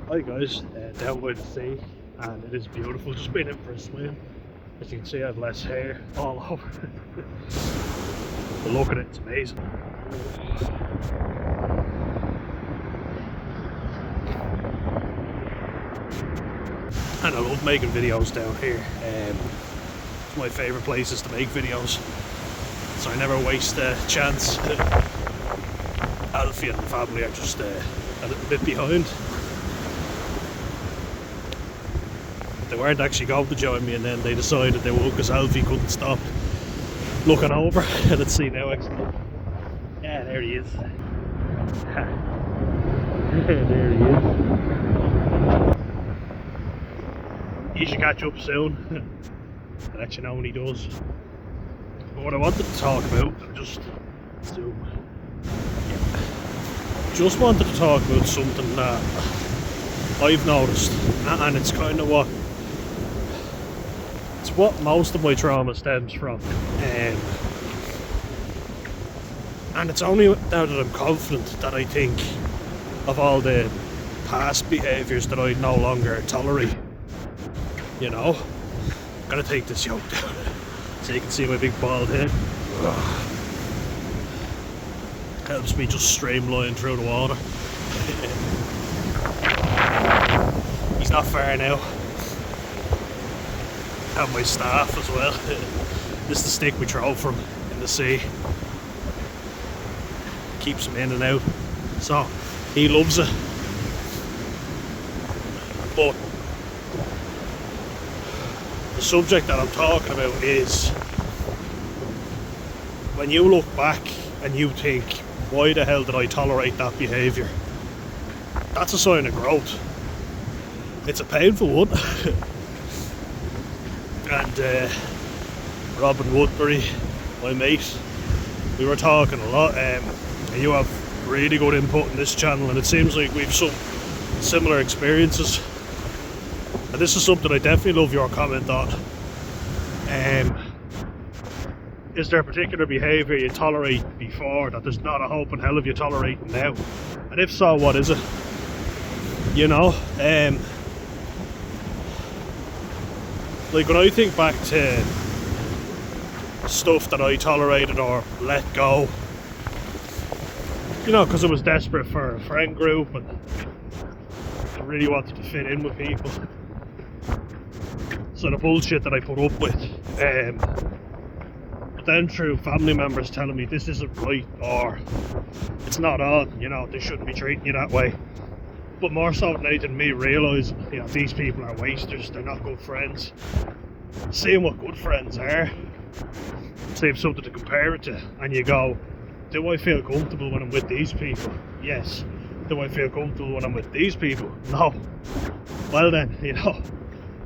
Hi guys, down by the sea, and it is beautiful. Just been in for a swim. As you can see, I have less hair all over. But look at it, it's amazing. And I love making videos down here. It's my favourite places to make videos, so I never waste a chance. Alfie and the family are just a little bit behind. They weren't actually going to join me, and then they decided they would because Alfie couldn't stop looking over. Let's see now, actually. Yeah, there he is. There he is. He should catch up soon. I'll let you know when he does. But what I wanted to talk about, just wanted to talk about something that I've noticed, and it's kind of what most of my trauma stems from, and it's only now that I'm confident that I think of all the past behaviours that I no longer tolerate. You know, I'm gonna take this yoke down so you can see my big bald head. Helps me just streamline through the water. He's not far now. Have my staff as well. This is the stick we throw from in the sea. Keeps him in and out. So he loves it. But the subject that I'm talking about is when you look back and you think, why the hell did I tolerate that behaviour? That's a sign of growth. It's a painful one. And Robin Woodbury, my mate, we were talking a lot, and you have really good input in this channel, and it seems like we've some similar experiences. And this is something I definitely love your comment on. Is there a particular behaviour you tolerate before that there's not a hope in hell of you tolerating now? And if so, what is it? You know, like when I think back to stuff that I tolerated or let go, you know, because I was desperate for a friend group and I really wanted to fit in with people. So the bullshit that I put up with, but then through family members telling me this isn't right or it's not on, you know, they shouldn't be treating you that way. But more so than anything, me realising, you know, these people are wasters, they're not good friends. Seeing what good friends are, seeing something to compare it to, and you go, do I feel comfortable when I'm with these people? Yes. Do I feel comfortable when I'm with these people? No. Well then, you know,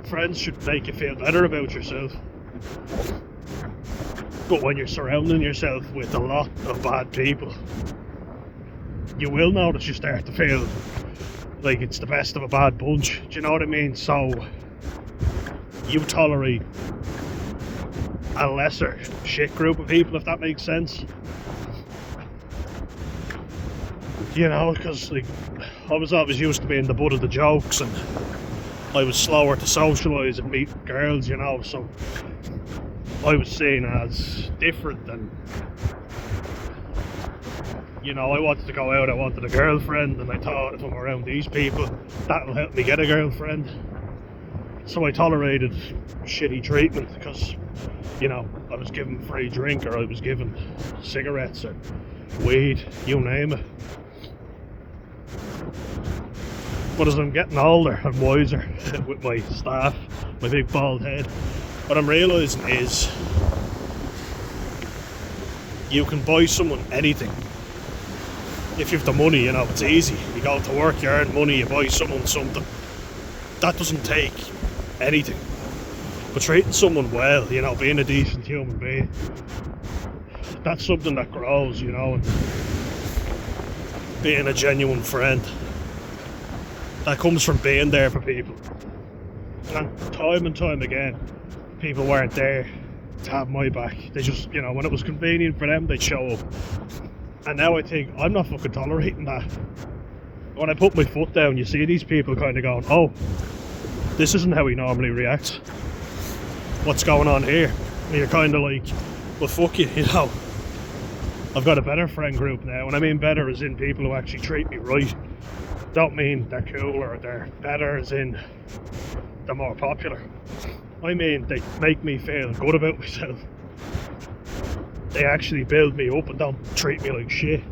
friends should make you feel better about yourself. But when you're surrounding yourself with a lot of bad people, you will notice you start to feel like it's the best of a bad bunch. Do you know what I mean? So you tolerate a lesser shit group of people, if that makes sense. You know, because like I was always used to being the butt of the jokes, and I was slower to socialise and meet girls, you know, so I was seen as different, and you know, I wanted to go out, I wanted a girlfriend, and I thought if I'm around these people, that'll help me get a girlfriend. So I tolerated shitty treatment because, you know, I was given free drink, or I was given cigarettes or weed, you name it. But as I'm getting older and wiser with my staff, my big bald head, what I'm realising is you can buy someone anything. If you have the money, you know, it's easy. You go to work, you earn money, you buy someone something. That doesn't take anything. But treating someone well, you know, being a decent human being, that's something that grows, you know, and being a genuine friend. That comes from being there for people. And time again, people weren't there to have my back. They just, you know, when it was convenient for them, they'd show up. And now I think, I'm not fucking tolerating that. when I put my foot down, you see these people kind of going, oh, this isn't how he normally reacts. What's going on here? And you're kind of like, well, fuck you, you know. I've got a better friend group now, and I mean better as in people who actually treat me right. Don't mean they're cool or they're better as in they're more popular. I mean they make me feel good about myself. They actually build me up and don't treat me like shit.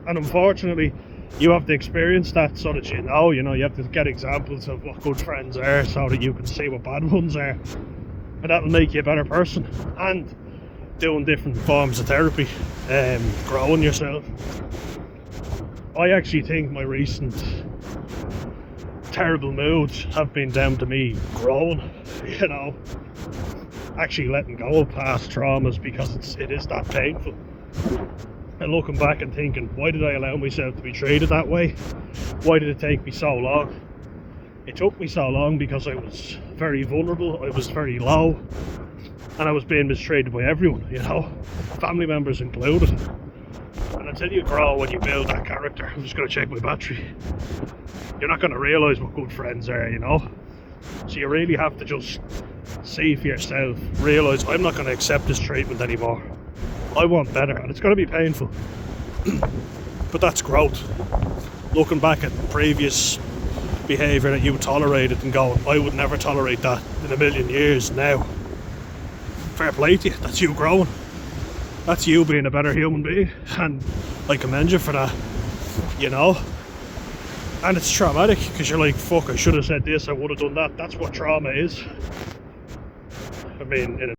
And unfortunately, you have to experience that so that you know, you have to get examples of what good friends are so that you can see what bad ones are. And that'll make you a better person. And doing different forms of therapy, growing yourself. I actually think my recent terrible moods have been down to me growing, you know, actually letting go of past traumas, because it is that painful. And looking back and thinking, why did I allow myself to be treated that way? Why did it take me so long? It took me so long because I was very vulnerable, I was very low, and I was being mistreated by everyone, you know, family members included. And until you grow and you build that character, I'm just going to check my battery, you're not going to realise what good friends are, you know. So you really have to just see for yourself, realise, I'm not going to accept this treatment anymore. I want better, and it's going to be painful. But that's growth. Looking back at previous behaviour that you tolerated and going, I would never tolerate that in a million years now. Fair play to you, that's you growing. That's you being a better human being, and I commend you for that, you know. And it's traumatic, because you're like, fuck, I should have said this, I would have done that. That's what trauma is. I mean, in a